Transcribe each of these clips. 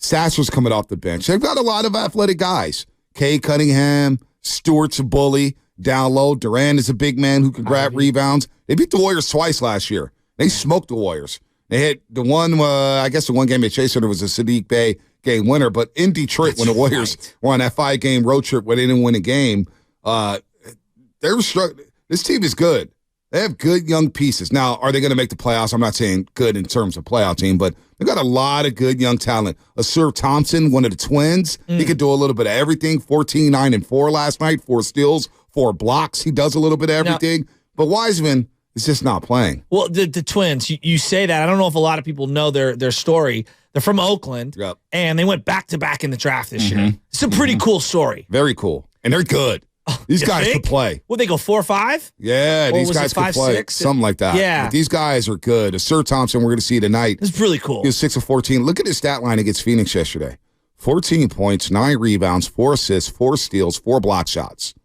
Sasser's coming off the bench. They've got a lot of athletic guys. Cade Cunningham, Stewart's a bully. Down low, Durant is a big man who can grab rebounds. They beat the Warriors twice last year. They smoked the Warriors. They hit the one, the one game at Chase Center was a Sadiq Bey game winner. But in Detroit, when the Warriors were on that 5-game road trip where they didn't win a game, they were struggling. This team is good. They have good young pieces. Now, are they going to make the playoffs? I'm not saying good in terms of playoff team, but they've got a lot of good young talent. Asir Thompson, one of the twins, he could do a little bit of everything. 14, 9, and 4 last night, 4 steals, 4 blocks. He does a little bit of everything. But Wiseman is just not playing. Well, the twins, you say that. I don't know if a lot of people know their story. They're from Oakland, and they went back-to-back in the draft this year. It's a pretty cool story. Very cool. And they're good. These guys could play. Would they go 4 or 5? Yeah, these guys could play. 6? Something like that. Yeah. But these guys are good. Asir Thompson, we're going to see tonight. It's really cool. He was 6 of 14. Look at his stat line against Phoenix yesterday. 14 points, 9 rebounds, 4 assists, 4 steals, 4 block shots. I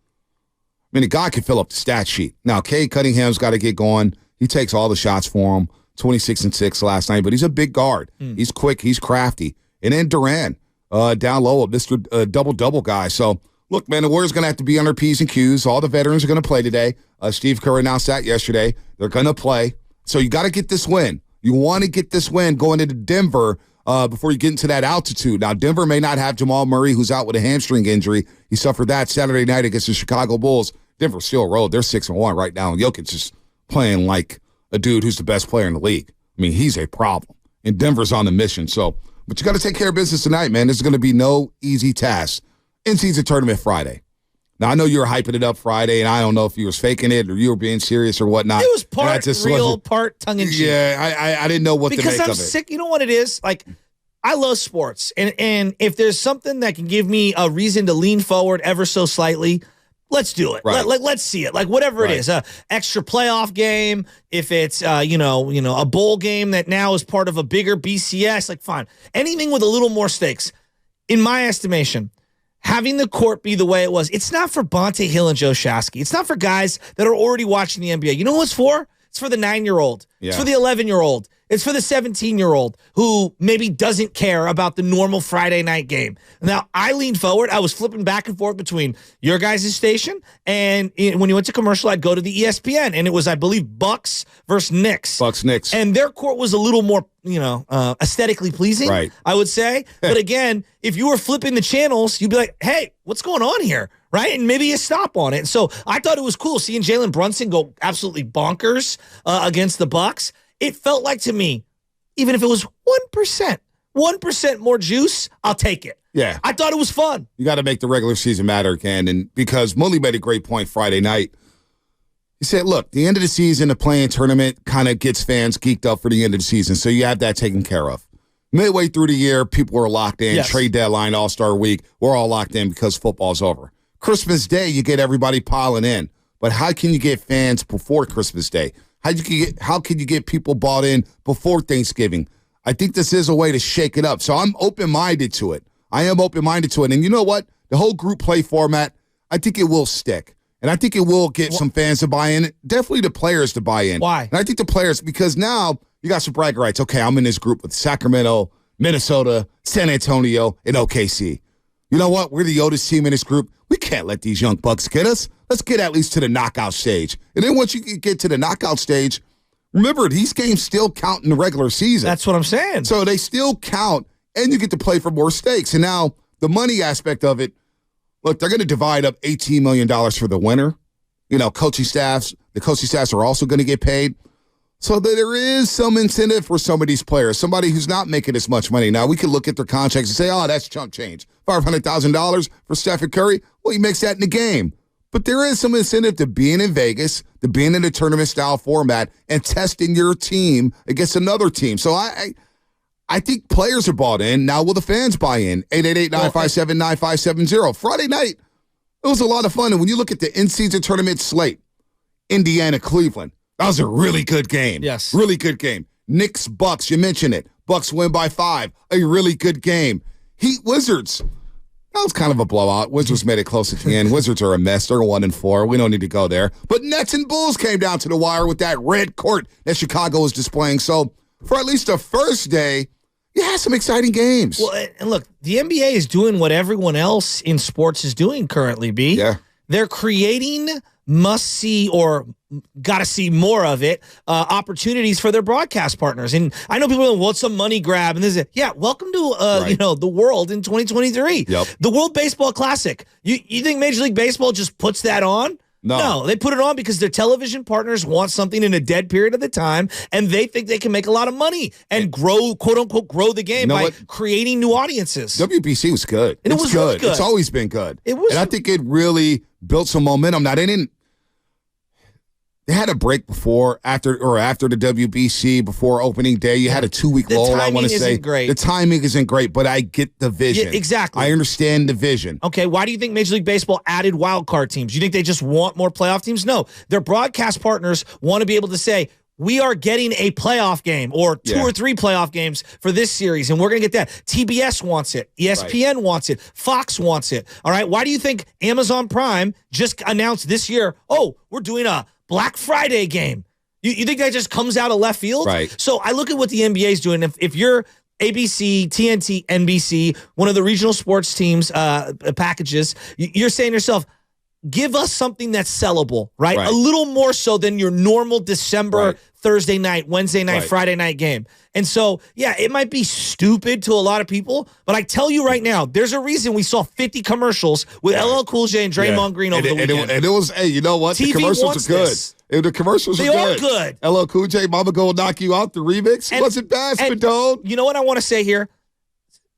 mean, a guy could fill up the stat sheet. Now, Cade Cunningham's got to get going. He takes all the shots for him. 26 and 6 last night, but he's a big guard. He's quick. He's crafty. And then Durant, down low, Mr. Double-double guy. So, look, man, the Warriors going to have to be on their P's and Q's. All the veterans are going to play today. Steve Kerr announced that yesterday. They're going to play. So you got to get this win. You want to get this win going into Denver before you get into that altitude. Now, Denver may not have Jamal Murray, who's out with a hamstring injury. He suffered that Saturday night against the Chicago Bulls. Denver still rolled. They're 6-1 right now. And Jokic is playing like a dude who's the best player in the league. I mean, he's a problem. And Denver's on the mission. So, but you got to take care of business tonight, man. This is going to be no easy task. In-season tournament Friday. Now, I know you were hyping it up Friday, and I don't know if you was faking it or you were being serious or whatnot. It was part real, part tongue-in-cheek. Yeah, I didn't know what to make of it. Because I'm sick. You know what it is? Like, I love sports. And if there's something that can give me a reason to lean forward ever so slightly, let's do it. Right. Let's see it. Like, whatever it is. Extra playoff game, if it's, a bowl game that now is part of a bigger BCS, like, fine. Anything with a little more stakes. In my estimation, having the court be the way it was, it's not for Bonte Hill and Joe Shasky. It's not for guys that are already watching the NBA. You know who it's for? It's for the 9-year-old. Yeah. It's for the 11-year-old. It's for the 17-year-old who maybe doesn't care about the normal Friday night game. Now, I leaned forward. I was flipping back and forth between your guys' station, and when you went to commercial, I'd go to the ESPN, and it was, I believe, Bucks versus Knicks. Bucks-Knicks. And their court was a little more, aesthetically pleasing, right, I would say. But again, if you were flipping the channels, you'd be like, hey, what's going on here? Right? And maybe you stop on it. And so I thought it was cool seeing Jalen Brunson go absolutely bonkers against the Bucks. It felt like to me, even if it was 1% more juice, I'll take it. Yeah. I thought it was fun. You got to make the regular season matter again. And because Mully made a great point Friday night. He said, look, the end of the season, the play-in tournament kind of gets fans geeked up for the end of the season. So you have that taken care of. Midway through the year, people are locked in. Yes. Trade deadline, All-Star week, we're all locked in because football's over. Christmas Day, you get everybody piling in. But how can you get fans before Christmas Day? How can you get people bought in before Thanksgiving? I think this is a way to shake it up. So I'm open-minded to it. I am open-minded to it. And you know what? The whole group play format, I think it will stick. And I think it will get some fans to buy in. Definitely the players to buy in. Why? And I think the players, because now you got some bragging rights. Okay, I'm in this group with Sacramento, Minnesota, San Antonio, and OKC. You know what? We're the oldest team in this group. We can't let these young bucks get us. Let's get at least to the knockout stage. And then once you get to the knockout stage, remember, these games still count in the regular season. That's what I'm saying. So they still count, and you get to play for more stakes. And now the money aspect of it, look, they're going to divide up $18 million for the winner. The coaching staffs are also going to get paid. So there is some incentive for some of these players, somebody who's not making as much money. Now, we can look at their contracts and say, oh, that's chump change. $500,000 for Stephen Curry. Well, he makes that in the game. But there is some incentive to being in Vegas, to being in a tournament-style format, and testing your team against another team. So I think players are bought in. Now will the fans buy in? 888-957-9570. Friday night, it was a lot of fun. And when you look at the in-season tournament slate, Indiana, Cleveland, that was a really good game. Yes. Really good game. Knicks, Bucks, you mentioned it. Bucks win by 5. A really good game. Heat, Wizards. That was kind of a blowout. Wizards made it close at the end. Wizards are a mess. They're 1-4. We don't need to go there. But Nets and Bulls came down to the wire with that red court that Chicago was displaying. So for at least the first day, You had some exciting games. Well, and look, the NBA is doing what everyone else in sports is doing currently, B. Yeah. They're creating must-see or got-to-see more of it opportunities for their broadcast partners. And I know people are like, what's a money grab? And this is, yeah, welcome to, the world in 2023. Yep. The World Baseball Classic. You think Major League Baseball just puts that on? No, they put it on because their television partners want something in a dead period of the time, and they think they can make a lot of money and grow, quote unquote, grow the game by creating new audiences. WBC was good. And it was good. Really good. It's always been good. It was, and I think it really built some momentum. Now they had a break after the WBC, before opening day. You had a 2-week lull, I want to say. Great. The timing isn't great, but I get the vision. Yeah, exactly. I understand the vision. Okay, why do you think Major League Baseball added wild card teams? You think they just want more playoff teams? No. Their broadcast partners want to be able to say, we are getting a playoff game or 2 or 3 playoff games for this series, and we're going to get that. TBS wants it. ESPN wants it. Fox wants it. All right, why do you think Amazon Prime just announced this year, we're doing a Black Friday game? You think that just comes out of left field? Right. So I look at what the NBA is doing. If you're ABC, TNT, NBC, one of the regional sports teams packages, you're saying to yourself, give us something that's sellable, right? A little more so than your normal December Thursday night, Wednesday night, Friday night game. And so, yeah, it might be stupid to a lot of people, but I tell you right now, there's a reason we saw 50 commercials with LL Cool J and Draymond Green over the weekend. And it was, hey, you know what? TV the commercials are good. The commercials are good. LL Cool J, Mama Go Knock You Out, the remix. It wasn't bad, Spadone. You know what I want to say here?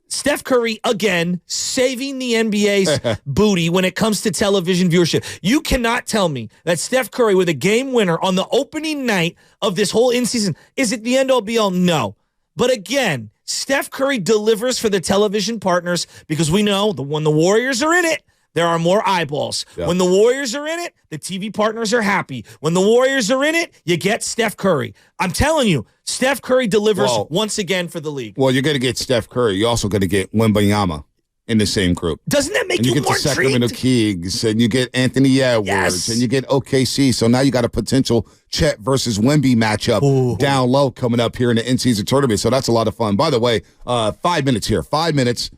Steph Curry, again, saving the NBA's booty when it comes to television viewership. You cannot tell me that Steph Curry with a game winner on the opening night of this whole in-season, is it the end-all be-all? No. But again, Steph Curry delivers for the television partners because we know that when the Warriors are in it, there are more eyeballs. Yep. When the Warriors are in it, the TV partners are happy. When the Warriors are in it, you get Steph Curry. I'm telling you, Steph Curry delivers once again for the league. Well, you're going to get Steph Curry. You're also going to get Wembanyama in the same group. Doesn't that make you more intrigued? You get the Sacramento Kings, and you get Anthony Edwards, and you get OKC. So now you got a potential Chet versus Wemby matchup down low coming up here in the in-season tournament. So that's a lot of fun. By the way, 5 minutes here. 5 minutes.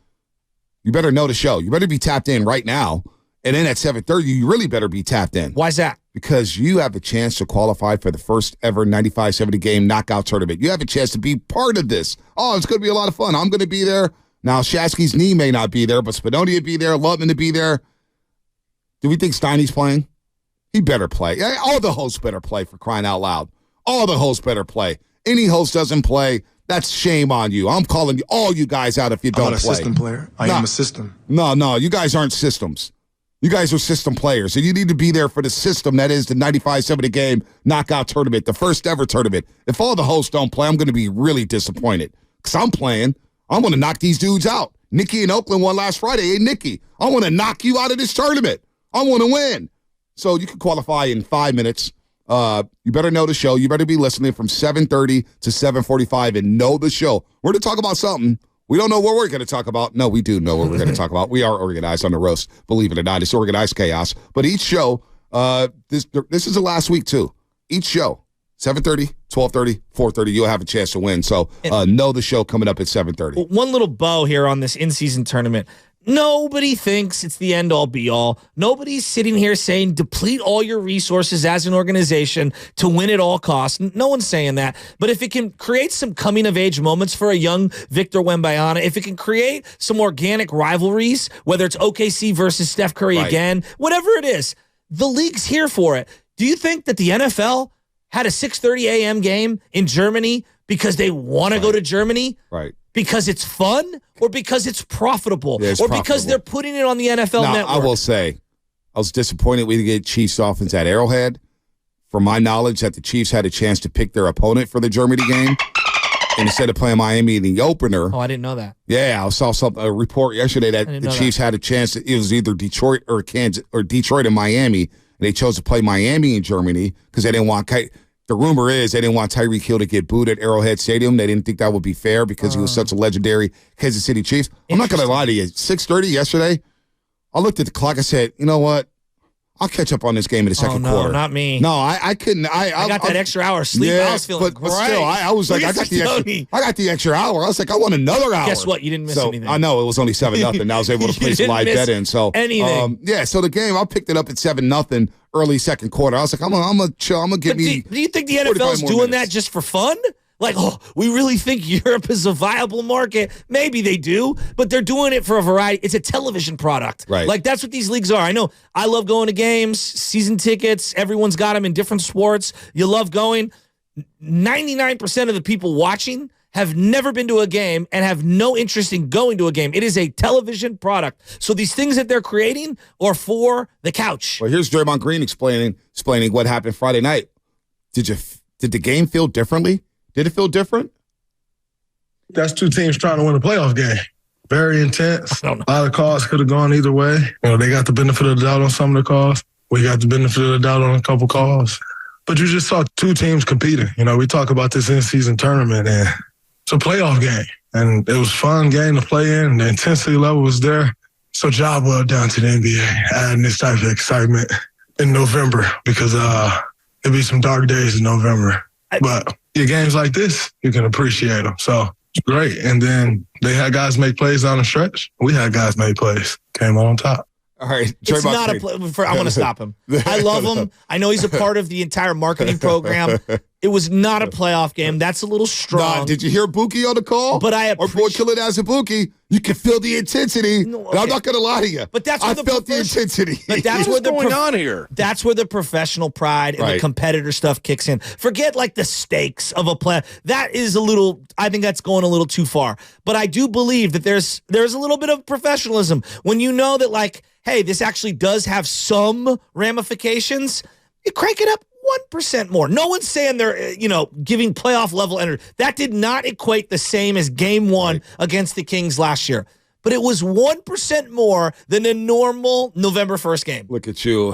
You better know the show. You better be tapped in right now. And then at 7:30, you really better be tapped in. Why's that? Because you have a chance to qualify for the first ever 95-70 game knockout tournament. You have a chance to be part of this. Oh, it's going to be a lot of fun. I'm going to be there. Now, Shasky's knee may not be there, but Spadoni will be there, Lutman to be there. Do we think Steiny's playing? He better play. All the hosts better play, for crying out loud. All the hosts better play. Any host doesn't play, that's shame on you. I'm calling all you guys out if you don't play. I'm not a system player. I am a system. No, you guys aren't systems. You guys are system players, and you need to be there for the system that is the 95-70 game knockout tournament, the first ever tournament. If all the hosts don't play, I'm going to be really disappointed because I'm playing. I want to knock these dudes out. Nikki in Oakland won last Friday. Hey, Nikki, I want to knock you out of this tournament. I want to win. So you can qualify in 5 minutes. You better know the show. You better be listening from 7:30 to 7:45 and know the show. We're going to talk about something. We don't know what we're going to talk about. No, we do know what we're going to talk about. We are organized on the roast. Believe it or not, it's organized chaos. But each show, this is the last week too. Each show, 7:30, 12:30, 4:30, you'll have a chance to win. So know the show coming up at 7:30. One little bow here on this in-season tournament. Nobody thinks it's the end-all, be-all. Nobody's sitting here saying deplete all your resources as an organization to win at all costs. No one's saying that. But if it can create some coming-of-age moments for a young Victor Wembanyama, if it can create some organic rivalries, whether it's OKC versus Steph Curry again, whatever it is, the league's here for it. Do you think that the NFL had a 6:30 a.m. game in Germany because they want to go to Germany? Right. Because it's fun or because it's profitable because they're putting it on the NFL Network? I will say, I was disappointed we didn't get Chiefs Dolphins at Arrowhead. From my knowledge, that the Chiefs had a chance to pick their opponent for the Germany game. And instead of playing Miami in the opener. Oh, I didn't know that. Yeah, I saw a report yesterday that the Chiefs had a chance. It was either Detroit or Kansas or Detroit and Miami. And they chose to play Miami in Germany because they didn't want the rumor is they didn't want Tyreek Hill to get booed at Arrowhead Stadium. They didn't think that would be fair because he was such a legendary Kansas City Chiefs. I'm not going to lie to you. 6:30 yesterday, I looked at the clock. I said, you know what? I'll catch up on this game in the second quarter. Not me. No, I couldn't. I got that extra hour of sleep. Yeah, I was feeling great. But still, I was like, I got the extra hour. I was like, I want another hour. Guess what? You didn't miss anything. I know it was only 7-0. I was able to place a live bet in. So anything. So the game, I picked it up at 7-0 early second quarter. I was like, I'm gonna chill. I'm gonna get me. Do you think the NFL's doing that just for fun? Like, we really think Europe is a viable market. Maybe they do, but they're doing it for a variety. It's a television product. Right. Like, that's what these leagues are. I know I love going to games, season tickets. Everyone's got them in different sports. You love going. 99% of the people watching have never been to a game and have no interest in going to a game. It is a television product. So these things that they're creating are for the couch. Well, here's Draymond Green explaining what happened Friday night. Did the game feel differently? Did it feel different? That's two teams trying to win a playoff game. Very intense. A lot of calls could have gone either way. They got the benefit of the doubt on some of the calls. We got the benefit of the doubt on a couple calls. But you just saw two teams competing. We talk about this in-season tournament, and it's a playoff game. And it was a fun game to play in. The intensity level was there. So job well done to the NBA, adding this type of excitement in November, because there'll be some dark days in November. But your games like this, you can appreciate them. So it's great. And then they had guys make plays down the stretch. We had guys make plays. Came on top. All right. It's not a play. I want to stop him. I love him. I know he's a part of the entire marketing program. It was not a playoff game. That's a little strong. Did you hear Buki on the call? But I Or boy, kill it as a Buki. You can feel the intensity. No, okay. And I'm not going to lie to you. But that's where I felt the intensity. But that's what's going on here. That's where the professional pride and the competitor stuff kicks in. Forget like the stakes of a play. That is a little. I think that's going a little too far. But I do believe that there's a little bit of professionalism when you know that, like, hey, this actually does have some ramifications. You crank it up 1% more. No one's saying they're, giving playoff level energy. That did not equate the same as game one against the Kings last year. But it was 1% more than a normal November 1st game. Look at you.